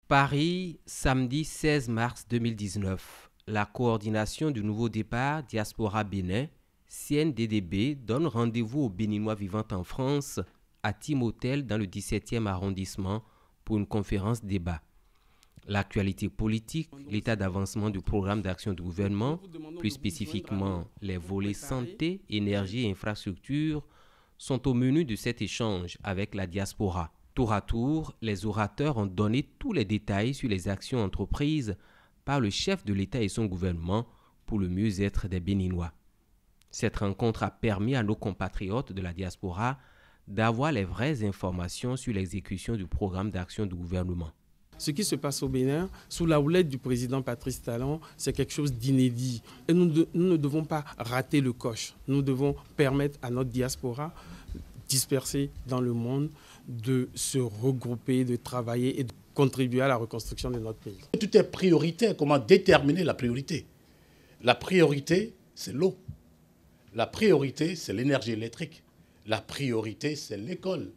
Paris, samedi 16 mars 2019. La coordination du nouveau départ Diaspora Bénin, CNDDB, donne rendez-vous aux Béninois vivant en France à Team Hotel dans le 17e arrondissement pour une conférence débat. L'actualité politique, l'état d'avancement du programme d'action du gouvernement, plus spécifiquement les volets santé, énergie et infrastructure, sont au menu de cet échange avec la diaspora. Tour à tour, les orateurs ont donné tous les détails sur les actions entreprises par le chef de l'État et son gouvernement pour le mieux-être des Béninois. Cette rencontre a permis à nos compatriotes de la diaspora d'avoir les vraies informations sur l'exécution du programme d'action du gouvernement. Ce qui se passe au Bénin, sous la houlette du président Patrice Talon, c'est quelque chose d'inédit. Et nous ne devons pas rater le coche. Nous devons permettre à notre diaspora dispersée dans le monde de se regrouper, de travailler et de contribuer à la reconstruction de notre pays. Tout est prioritaire. Comment déterminer la priorité? La priorité, c'est l'eau. La priorité, c'est l'énergie électrique. La priorité, c'est l'école.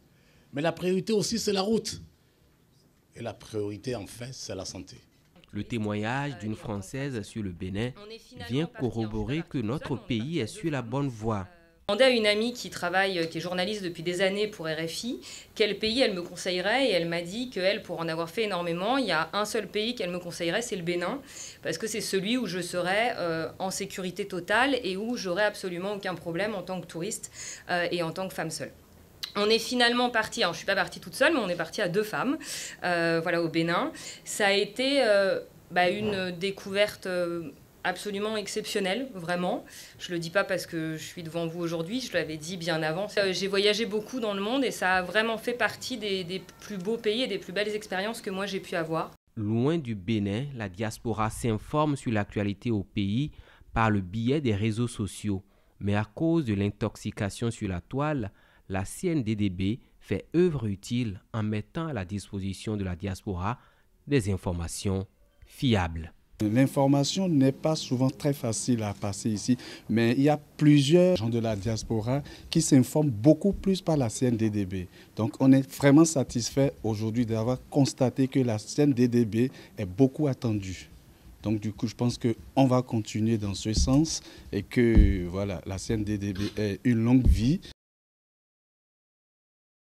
Mais la priorité aussi, c'est la route. Et la priorité, enfin, c'est la santé. Le témoignage d'une Française sur le Bénin vient corroborer que notre pays est sur la bonne voie. J'ai demandé à une amie qui travaille, qui est journaliste depuis des années pour RFI, quel pays elle me conseillerait, et elle m'a dit qu'elle, pour en avoir fait énormément, il y a un seul pays qu'elle me conseillerait, c'est le Bénin, parce que c'est celui où je serais en sécurité totale et où j'aurais absolument aucun problème en tant que touriste et en tant que femme seule. On est finalement parti, alors je ne suis pas partie toute seule, mais on est parti à 2 femmes, voilà, au Bénin. Ça a été une découverte absolument exceptionnelle, vraiment. Je ne le dis pas parce que je suis devant vous aujourd'hui, je l'avais dit bien avant. J'ai voyagé beaucoup dans le monde et ça a vraiment fait partie des plus beaux pays et des plus belles expériences que moi j'ai pu avoir. Loin du Bénin, la diaspora s'informe sur l'actualité au pays par le biais des réseaux sociaux. Mais à cause de l'intoxication sur la toile, la CNDDB fait œuvre utile en mettant à la disposition de la diaspora des informations fiables. L'information n'est pas souvent très facile à passer ici, mais il y a plusieurs gens de la diaspora qui s'informent beaucoup plus par la CNDDB. Donc on est vraiment satisfait aujourd'hui d'avoir constaté que la CNDDB est beaucoup attendue. Donc du coup, je pense qu'on va continuer dans ce sens et que voilà, la CNDDB ait une longue vie.